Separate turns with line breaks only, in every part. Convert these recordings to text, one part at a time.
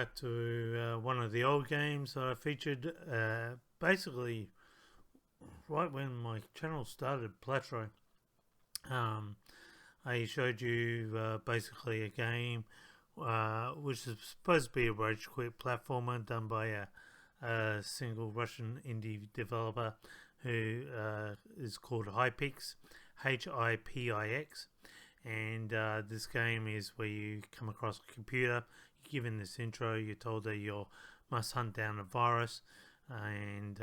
back to one of the old games that I featured basically right when my channel started, Platro. Um, I showed you basically a game which is supposed to be a rage quit platformer done by a single Russian indie developer who is called Hypix, Hipix. And this game is where you come across a computer. You're given this intro. You're told that you must hunt down a virus and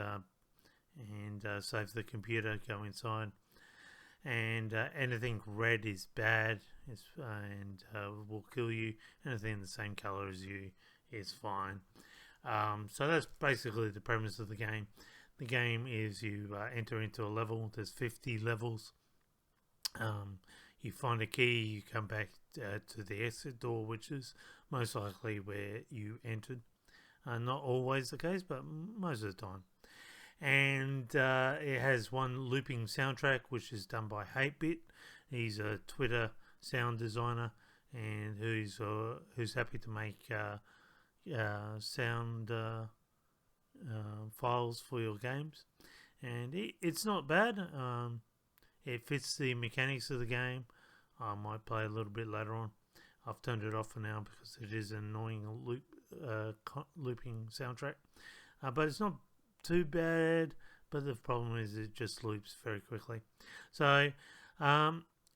save the computer. Go inside, and anything red is bad, and will kill you. Anything the same color as you is fine. So that's basically the premise of the game. The game is you enter into a level. There's 50 levels. You find a key, you come back to the exit door, which is most likely where you entered. Not always the case, but most of the time. And it has one looping soundtrack, which is done by 8-Bit. He's a Twitter sound designer, and who's happy to make sound files for your games. And it's not bad. It fits the mechanics of the game. I might play a little bit later on. I've turned it off for now because it is an annoying looping soundtrack. But it's not too bad. But the problem is it just loops very quickly. So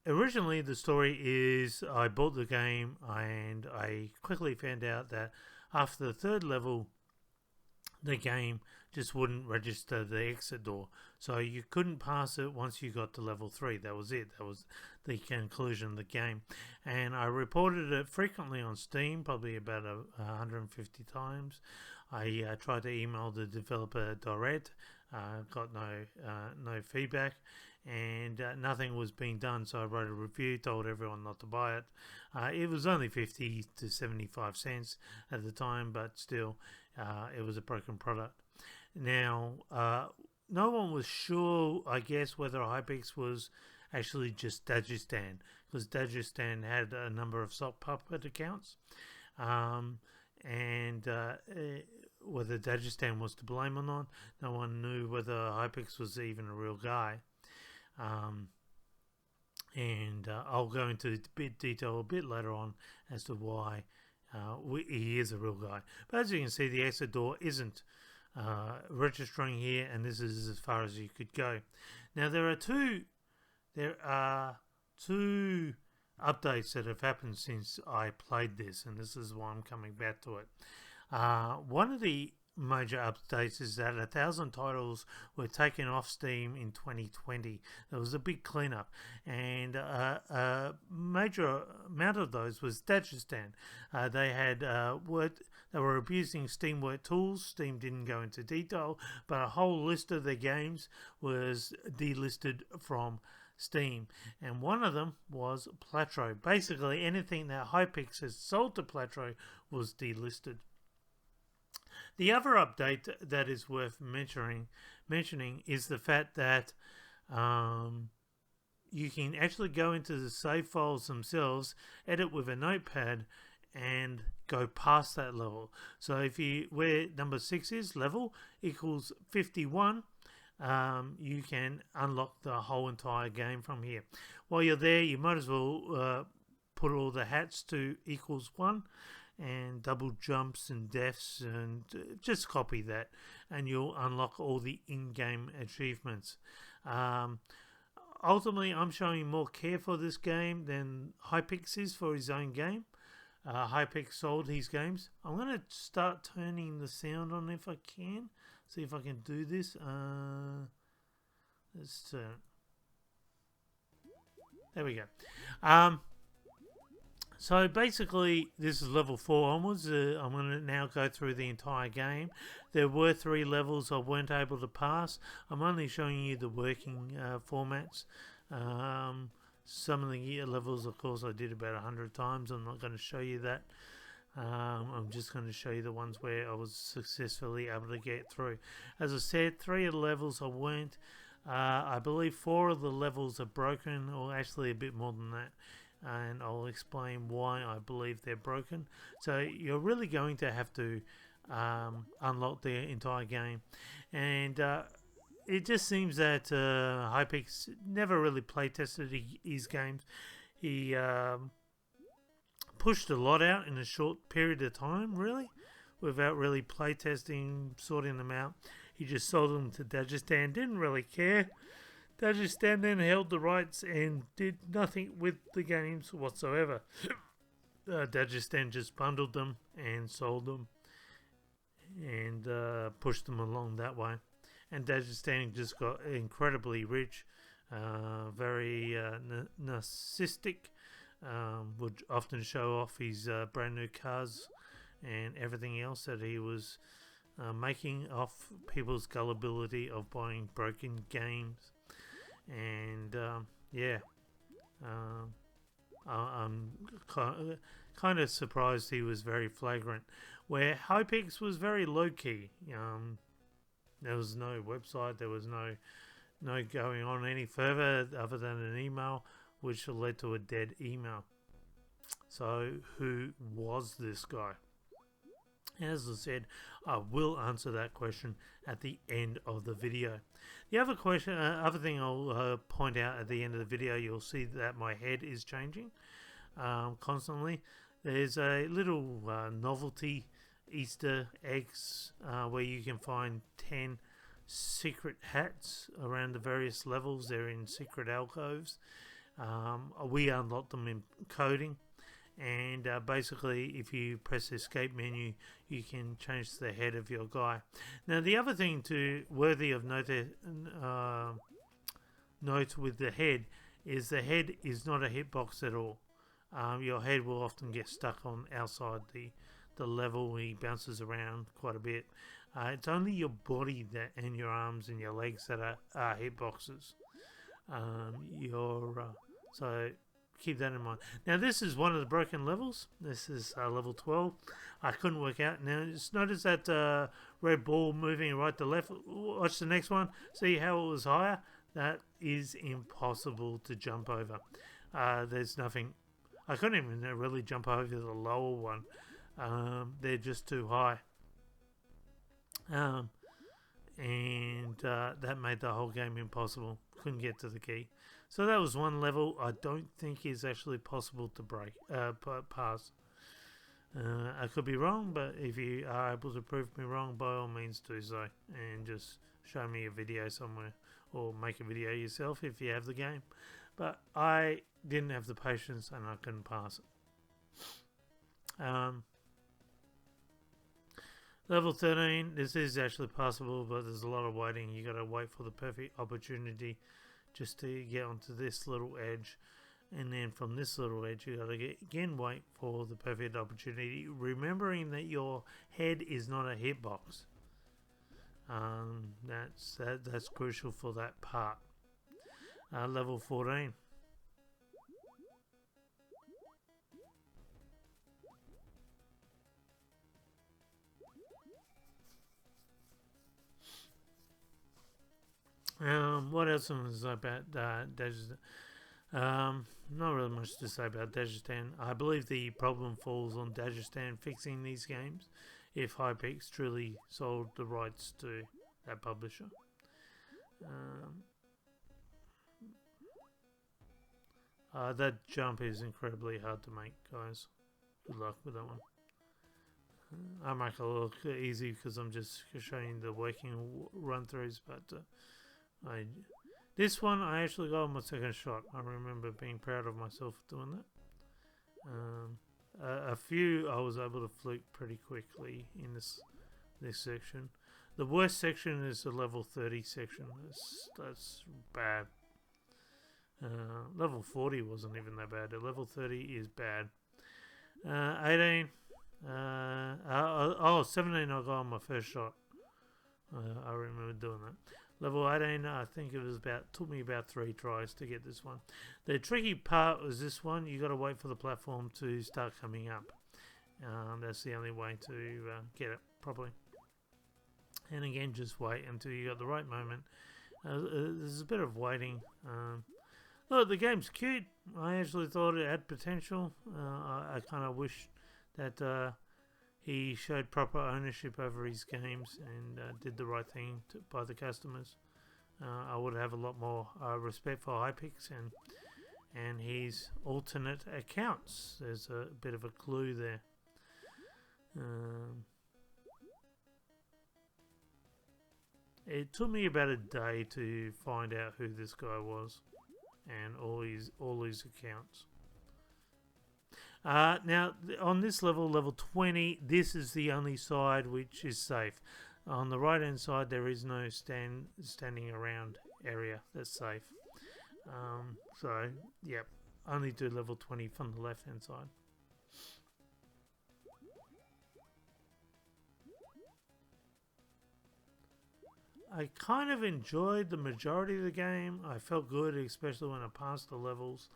originally the story is I bought the game and I quickly found out that after the third level, the game just wouldn't register the exit door, so you couldn't pass it once you got to level 3. That was it. That was the conclusion of the game, and I reported it frequently on Steam, probably about 150 times. I tried to email the developer direct, got no feedback, and nothing was being done. So I wrote a review, told everyone not to buy it. It was only 50 to 75 cents at the time, but still, it was a broken product. Now, no one was sure, I guess, whether Hypix was actually just Dagestan, because Dagestan had a number of sock puppet accounts, and whether Dagestan was to blame or not, no one knew whether Hypix was even a real guy. And I'll go into detail a bit later on as to why he is a real guy. But as you can see, the exit door isn't registering here, and this is as far as you could go. Now there are two updates that have happened since I played this, and this is why I'm coming back to it. One of the major updates is that 1,000 titles were taken off Steam in 2020. There was a big cleanup, and a major amount of those was Dagestan. They had they were abusing Steam work tools. Steam didn't go into detail, but a whole list of their games was delisted from Steam, and one of them was Platro. Basically anything that Hypix has sold to Platro was delisted. The other update that is worth mentioning is the fact that you can actually go into the save files themselves, edit with a notepad, and go past that level. So if where number 6 is, level equals 51, you can unlock the whole entire game from here. While you're there, you might as well put all the hats to equals 1, and double jumps and deaths, and just copy that, and you'll unlock all the in-game achievements. Ultimately, I'm showing more care for this game than Hypix is for his own game. Hypix sold his games. I'm going to start turning the sound on if I can. See if I can do this. Let's turn. There we go. So basically, this is level 4 onwards. I'm going to now go through the entire game. There were 3 levels I weren't able to pass. I'm only showing you the working formats. Some of the levels, of course, I did about 100 times. I'm not going to show you that. I'm just going to show you the ones where I was successfully able to get through. As I said, 3 of the levels I weren't. I believe 4 of the levels are broken, or actually a bit more than that. and I'll explain why I believe they're broken. So you're really going to have to unlock the entire game, and it just seems that Hypix never really play tested his games. He pushed a lot out in a short period of time, really, without really play testing, sorting them out. He just sold them to Dagestan, didn't really care. Dagestan then held the rights and did nothing with the games whatsoever. Dagestan just bundled them and sold them and pushed them along that way. And Dagestan just got incredibly rich, very narcissistic, would often show off his brand new cars and everything else that he was making off people's gullibility of buying broken games. And yeah, I'm kind of surprised he was very flagrant. Where Hypix was very low key. There was no website. There was no going on any further other than an email, which led to a dead email. So who was this guy? As I said, I will answer that question at the end of the video. The other question, other thing I'll point out at the end of the video, you'll see that my head is changing constantly. There's a little novelty Easter eggs where you can find 10 secret hats around the various levels. They're in secret alcoves. We unlock them in coding. And basically, if you press the escape menu, you can change the head of your guy. Now, the other thing worthy of note with the head is not a hitbox at all. Your head will often get stuck on outside the level. He bounces around quite a bit. It's only your body and your arms and your legs that are hitboxes. So keep that in mind. Now, this is one of the broken levels. This is level 12. I couldn't work out. Now, just notice that red ball moving right to left. Watch the next one. See how it was higher? That is impossible to jump over. There's nothing. I couldn't even really jump over the lower one. They're just too high. And that made the whole game impossible. Couldn't get to the key. So that was one level I don't think is actually possible to pass. I could be wrong, but if you are able to prove me wrong, by all means do so. And just show me a video somewhere. Or make a video yourself if you have the game. But I didn't have the patience and I couldn't pass it. Level 13, this is actually possible, but there's a lot of waiting. You got to wait for the perfect opportunity just to get onto this little edge, and then from this little edge you got to again wait for the perfect opportunity, remembering that your head is not a hitbox. That's crucial for that part. Level 14. What else was about Dagestan? Not really much to say about Dagestan. I believe the problem falls on Dagestan fixing these games if Hypix truly sold the rights to that publisher. That jump is incredibly hard to make, guys. Good luck with that one. I make it look easy because I'm just showing the working run-throughs, but this one I actually got on my second shot. I remember being proud of myself doing that. A few I was able to fluke pretty quickly in this section. The worst section is the level 30 section. That's bad. Level 40 wasn't even that bad. Level 30 is bad. 18. 17 I got on my first shot. I remember doing that. Level 18, I think it was took me about 3 tries to get this one. The tricky part was this one. You got to wait for the platform to start coming up. That's the only way to get it properly. And again, just wait until you got the right moment. There's a bit of waiting. Look, the game's cute. I actually thought it had potential. I kind of wish that he showed proper ownership over his games and did the right thing by the customers. I would have a lot more respect for Hypix and his alternate accounts. There's a bit of a clue there. It took me about a day to find out who this guy was and all his accounts. Now, on this level, level 20, this is the only side which is safe. On the right hand side, there is no standing around area that's safe. So, yep, only do level 20 from the left hand side. I kind of enjoyed the majority of the game. I felt good, especially when I passed the levels.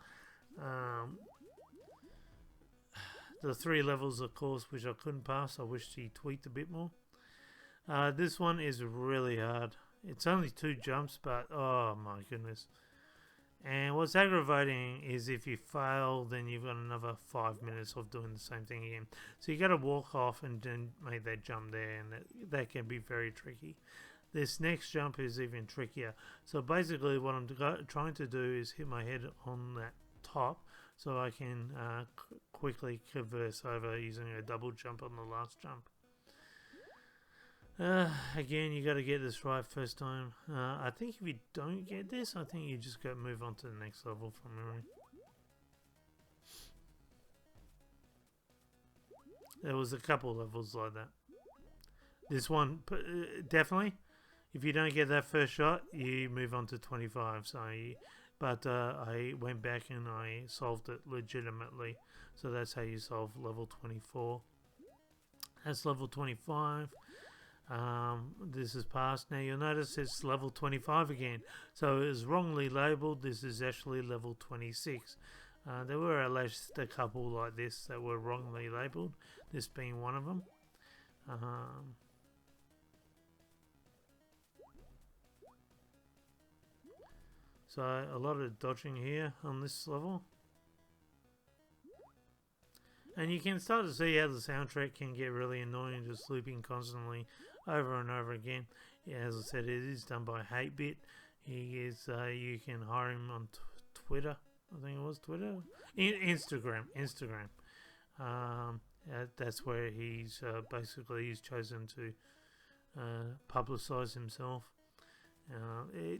The 3 levels, of course, which I couldn't pass. I wished he tweaked a bit more. This one is really hard. It's only 2 jumps, but oh my goodness. And what's aggravating is if you fail, then you've got another 5 minutes of doing the same thing again. So you got to walk off and then make that jump there, and that can be very tricky. This next jump is even trickier. So basically what I'm trying to do is hit my head on that top so I can quickly traverse over using a double jump on the last jump. Again, you got to get this right first time. I think if you don't get this, I think you just got to move on to the next level from memory. There was a couple levels like that. This one, definitely. If you don't get that first shot, you move on to 25. So, but I went back and I solved it legitimately. So that's how you solve level 24. That's level 25. This is passed. Now you'll notice it's level 25 again. So it was wrongly labelled. This is actually level 26. There were at least a couple like this that were wrongly labelled. This being one of them. So a lot of dodging here on this level. And you can start to see how the soundtrack can get really annoying, just looping constantly over and over again. Yeah, as I said, it is done by 8-Bit. He is, you can hire him on Twitter. I think it was Twitter? Instagram. That's where he's basically chosen to publicise himself.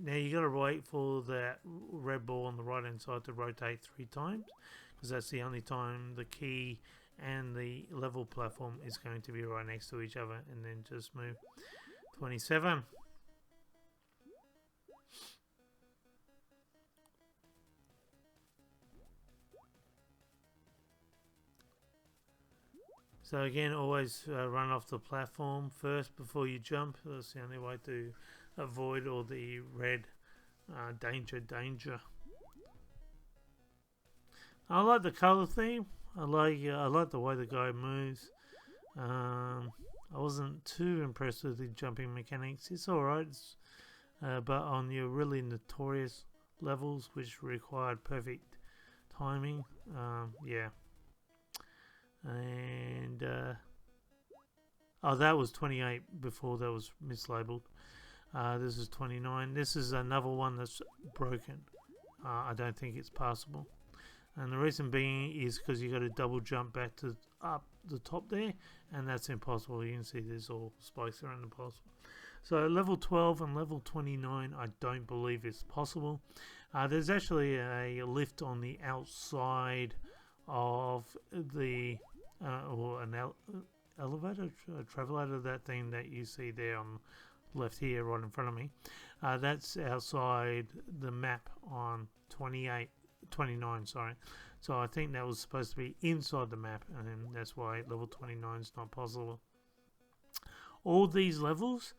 Now you got to wait for that red ball on the right hand side to rotate 3 times, because that's the only time the key and the level platform is going to be right next to each other, and then just move. 27. So again, always run off the platform first before you jump. That's the only way to avoid all the red danger. I like the color theme. I like the way the guy moves. I wasn't too impressed with the jumping mechanics. It's alright, but on your really notorious levels, which required perfect timing, yeah. And oh, that was 28 before that was mislabeled. This is 29. This is another one that's broken. I don't think it's passable. And the reason being is because you got to double jump back to up the top there, and that's impossible. You can see there's all spikes around impossible. So level 12 and level 29, I don't believe it's possible. There's actually a lift on the outside of the or an elevator, travelator, that thing that you see there on left here right in front of me. That's outside the map on 29, sorry. So I think that was supposed to be inside the map, and that's why level 29 is not possible. All these levels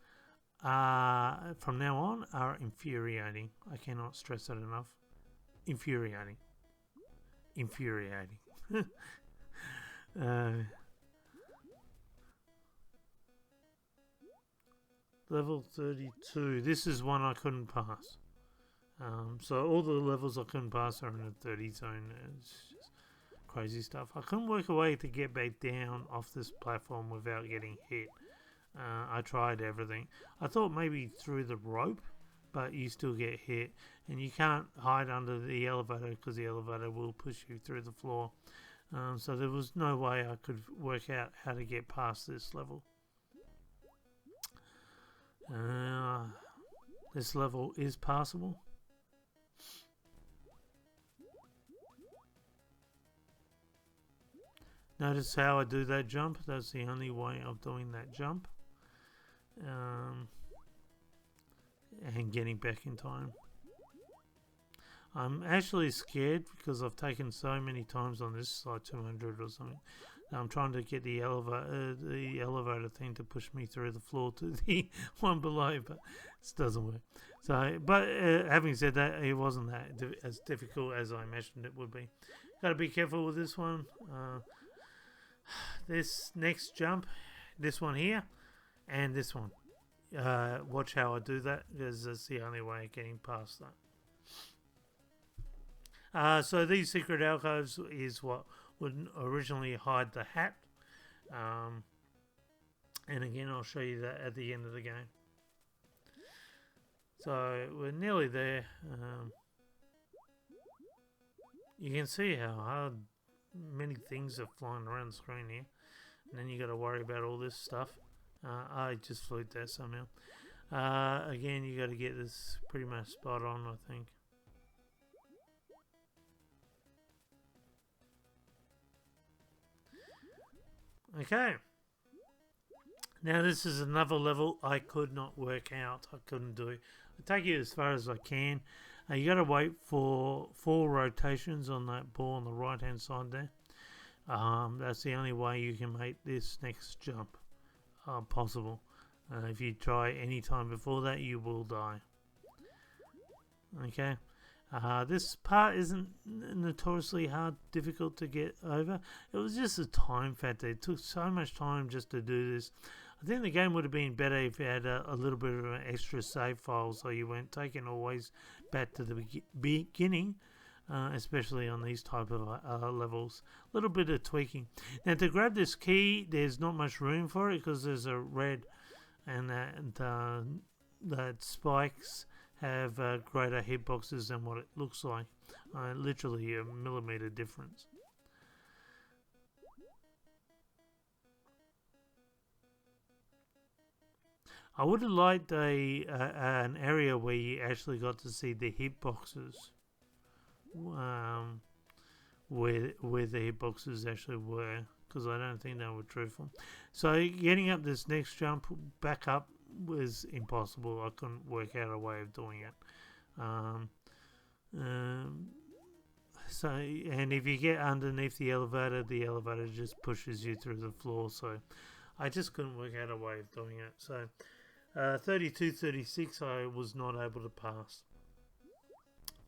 from now on are infuriating. I cannot stress that enough. Infuriating. Level 32. This is one I couldn't pass. So all the levels I couldn't pass are in the 30 zone. It's just crazy stuff. I couldn't work a way to get back down off this platform without getting hit. I tried everything. I thought maybe through the rope, but you still get hit. And you can't hide under the elevator because the elevator will push you through the floor. So there was no way I could work out how to get past this level. This level is passable. Notice how I do that jump. That's the only way of doing that jump. And getting back in time. I'm actually scared because I've taken so many times on this, like 200 or something. I'm trying to get the elevator thing to push me through the floor to the one below, but it doesn't work. So, but having said that, it wasn't that as difficult as I imagined it would be. Got to be careful with this one. This next jump, this one here, and this one. Watch how I do that, because that's the only way of getting past that. So these secret alcoves is what would originally hide the hat. And again, I'll show you that at the end of the game. So we're nearly there. You can see how hard many things are flying around the screen here. And then you got to worry about all this stuff. I just flew there somehow. Again, you got to get this pretty much spot on, I think. Okay. Now this is another level I could not work out. I couldn't do it. I take it as far as I can. You got to wait for 4 rotations on that ball on the right hand side there. That's the only way you can make this next jump possible. If you try any time before that, you will die. Okay. This part isn't notoriously hard, difficult to get over. It was just a time factor. It took so much time just to do this. I think the game would have been better if it had a little bit of an extra save file, so you weren't taken always back to the beginning, especially on these type of levels. A little bit of tweaking. Now to grab this key, there's not much room for it because there's a red, and that spikes have greater hitboxes than what it looks like. Literally a millimeter difference. I would have liked an area where you actually got to see the hitboxes, where the hitboxes actually were, because I don't think they were truthful. So getting up this next jump back up was impossible. I couldn't work out a way of doing it. So, and if you get underneath the elevator just pushes you through the floor. So I just couldn't work out a way of doing it. So 32, 36 I was not able to pass.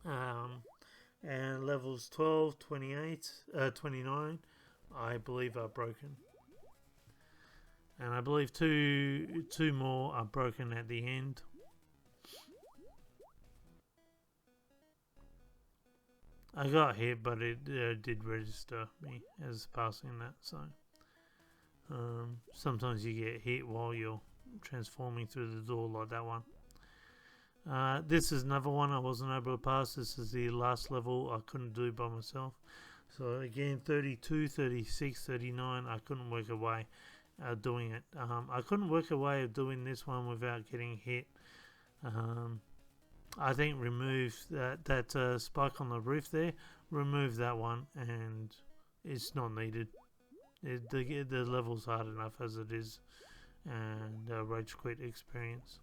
And levels 12, 28, 29 I believe are broken. And I believe two more are broken at the end. I got hit, but it did register me as passing that. So sometimes you get hit while you're transforming through the door like that one. This is another one I wasn't able to pass. This is the last level I couldn't do by myself. So again, 32, 36, 39, I couldn't work away doing it. I couldn't work a way of doing this one without getting hit. I think remove that spike on the roof there. Remove that one, and it's not needed. The level's hard enough as it is, and rage quit experience.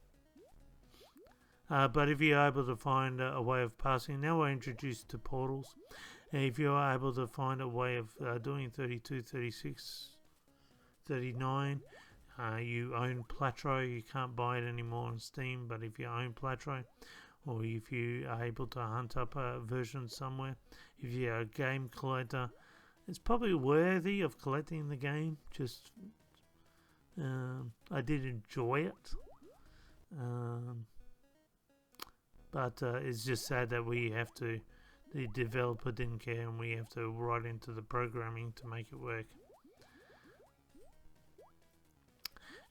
But if you're able to find a way of passing, now we're introduced to portals. If you're able to find a way of doing 32, 36, 39, you own Platro. You can't buy it anymore on Steam, but if you own Platro, or if you are able to hunt up a version somewhere, if you're a game collector, it's probably worthy of collecting the game. Just I did enjoy it. But it's just sad that we have to. The developer didn't care, and we have to write into the programming to make it work.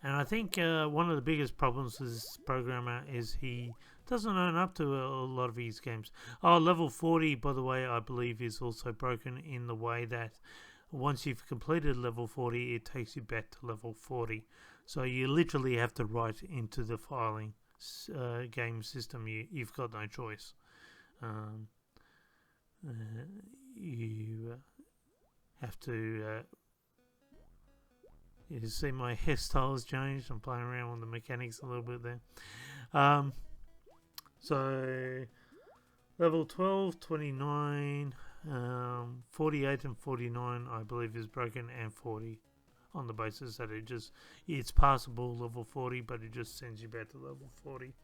And I think one of the biggest problems with this programmer is he doesn't own up to a lot of his games. Oh, level 40, by the way, I believe is also broken in the way that once you've completed level 40, it takes you back to level 40. So you literally have to write into the filing game system. You've got no choice. You have to... you see my hairstyle has changed. I'm playing around with the mechanics a little bit there. So level 12, 29, 48 and 49 I believe is broken, and 40 on the basis that it's passable level 40, but it just sends you back to level 40.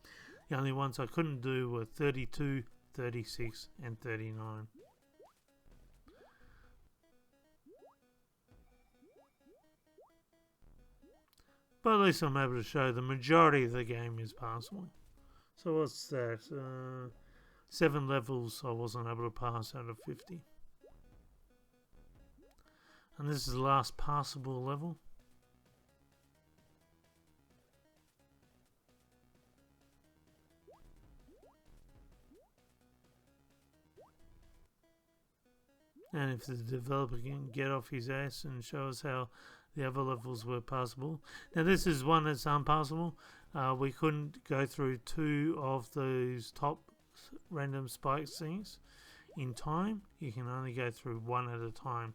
The only ones I couldn't do were 32, 36 and 39. But at least I'm able to show the majority of the game is passable. So what's that? 7 levels I wasn't able to pass out of 50. And this is the last passable level. And if the developer can get off his ass and show us how the other levels were passable. Now this is one that's unpassable. We couldn't go through 2 of those top random spikes things in time. You can only go through 1 at a time.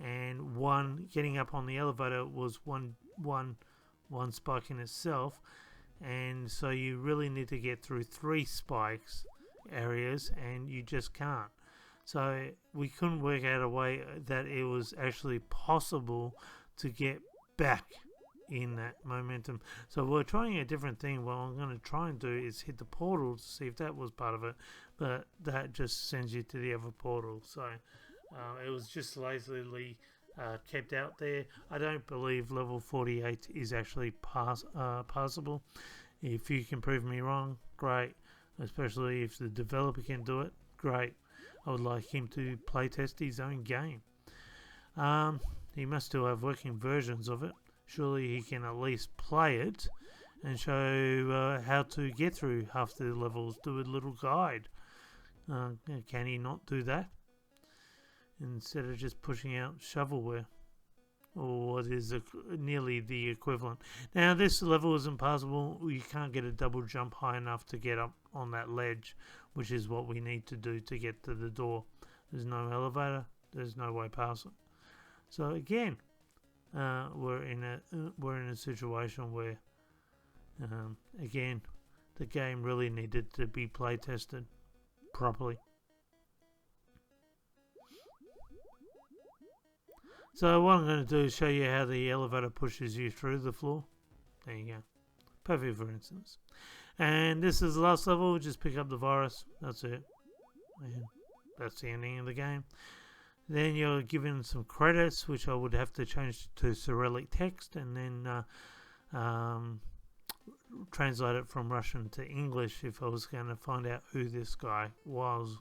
And one getting up on the elevator was one spike in itself. And so you really need to get through 3 spikes areas, and you just can't. So we couldn't work out a way that it was actually possible to get back in that momentum. So we're trying a different thing. What I'm going to try and do is hit the portal to see if that was part of it, but that just sends you to the other portal. So it was just lazily kept out there. I don't believe level 48 is actually passable. If you can prove me wrong, great. Especially if the developer can do it, great. I would like him to playtest his own game. He must still have working versions of it. Surely he can at least play it and show how to get through half the levels. Do a little guide. Can he not do that? Instead of just pushing out shovelware, or what is nearly the equivalent. Now this level isn't passable. You can't get a double jump high enough to get up on that ledge, which is what we need to do to get to the door. There's no elevator. There's no way past it. So again, we're in a situation where again the game really needed to be play tested properly. So what I'm going to do is show you how the elevator pushes you through the floor. There you go. Perfect for instance. And this is the last level. Just pick up the virus. That's it. And that's the ending of the game. Then you're given some credits, which I would have to change to Cyrillic text, and then translate it from Russian to English if I was going to find out who this guy was.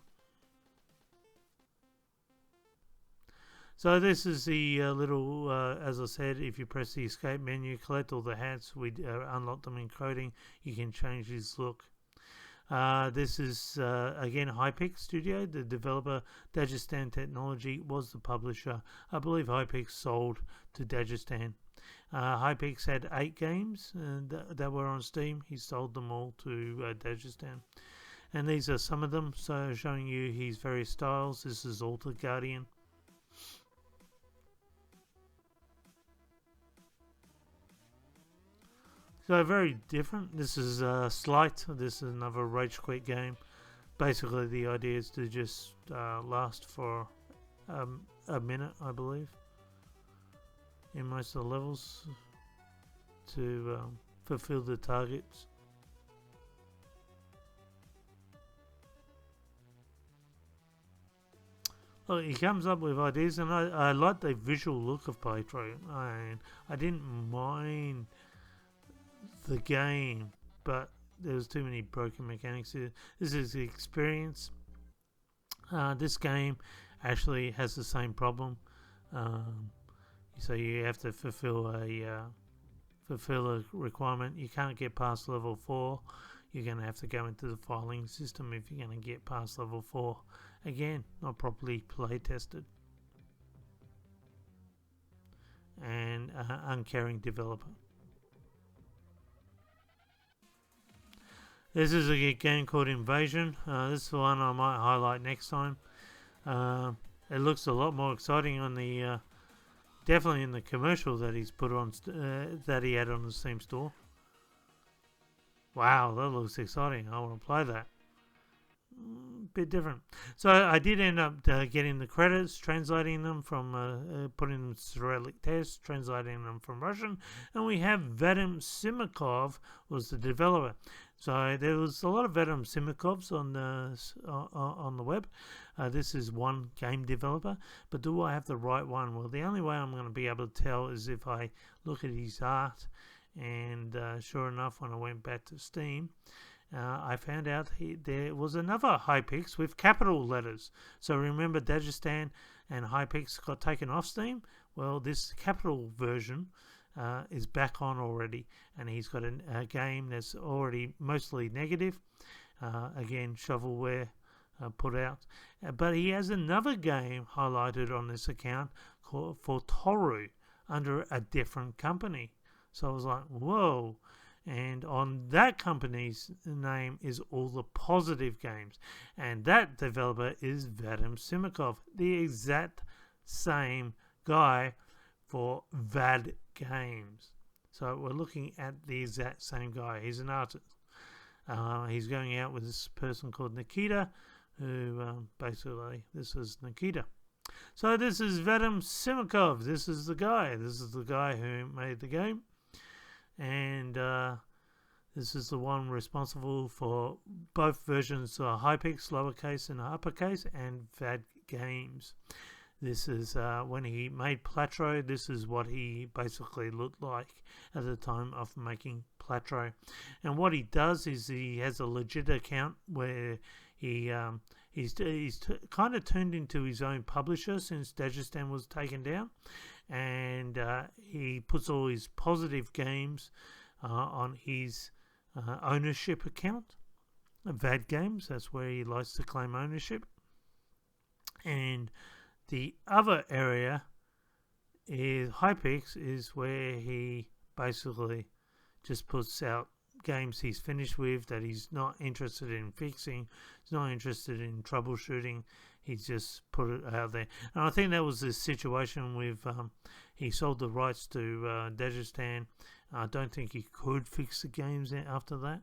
So this is the little, as I said, if you press the escape menu, collect all the hats, we unlock them in coding, you can change his look. This is, again, Hypix Studio, the developer. Dagestan Technology was the publisher. I believe Hypix sold to Dagestan. Hypix had 8 games that were on Steam. He sold them all to Dagestan. And these are some of them, so showing you his various styles. This is Alter Guardian. So very different. This is Slight. This is another Rage Quit game. Basically the idea is to just last for a minute, I believe, in most of the levels to fulfill the targets. Well, he comes up with ideas, and I like the visual look of Platro. I didn't mind the game, but there was too many broken mechanics. This is the experience. This game actually has the same problem. So you have to fulfill a requirement. You can't get past level 4. You're going to have to go into the filing system if you're going to get past level 4. Again, not properly play tested. And uncaring developer. This is a game called Invasion. This is the one I might highlight next time. It looks a lot more exciting on the definitely in the commercial that he's put on that he had on the Steam store. Wow, that looks exciting. I want to play that. Bit different. So I did end up getting the credits, translating them from putting them Cyrillic tests, translating them from Russian, and we have Vadim Simikov was the developer. So there was a lot of Vadim Simikovs on the web. This is one game developer, but do I have the right one? Well, the only way I'm going to be able to tell is if I look at his art, and sure enough, when I went back to Steam, I found out there was another Hypixel with capital letters. So remember Dagestan and Hypixel got taken off Steam? Well, this capital version is back on already, and he's got a game that's already mostly negative. Again, shovelware put out. But he has another game highlighted on this account for Toru under a different company. So I was like, whoa. And on that company's name is All the Positive Games. And that developer is Vadim Simikov, the exact same guy for VAD Games. So we're looking at the exact same guy. He's an artist. He's going out with this person called Nikita, who basically, this is Nikita. So this is Vadim Simikov. This is the guy. This is the guy who made the game. And this is the one responsible for both versions, Hypixel, lowercase and uppercase, and VAD Games. This is when he made Platro. This is what he basically looked like at the time of making Platro. And what he does is he has a legit account where he's kind of turned into his own publisher since Dagestan was taken down. And he puts all his positive games on his ownership account, VAD Games. That's where he likes to claim ownership. And the other area is Hypixel, is where he basically just puts out games he's finished with that he's not interested in fixing, he's not interested in troubleshooting. He's just put it out there. And I think that was the situation with, he sold the rights to Dagestan. I don't think he could fix the games after that.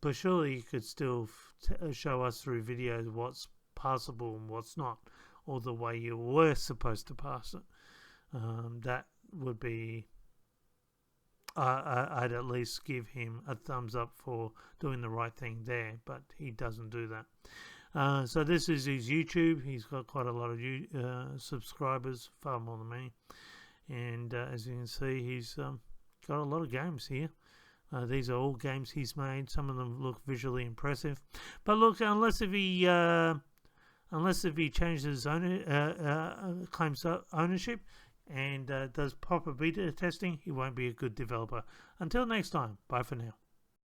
But surely he could still show us through videos what's passable and what's not, or the way you were supposed to pass it. That would be... I'd at least give him a thumbs up for doing the right thing there, but he doesn't do that. So this is his YouTube. He's got quite a lot of subscribers, far more than me. And as you can see, he's got a lot of games here. These are all games he's made. Some of them look visually impressive. But look, unless if he changes claims ownership, and does proper beta testing, he won't be a good developer. Until next time, bye for now.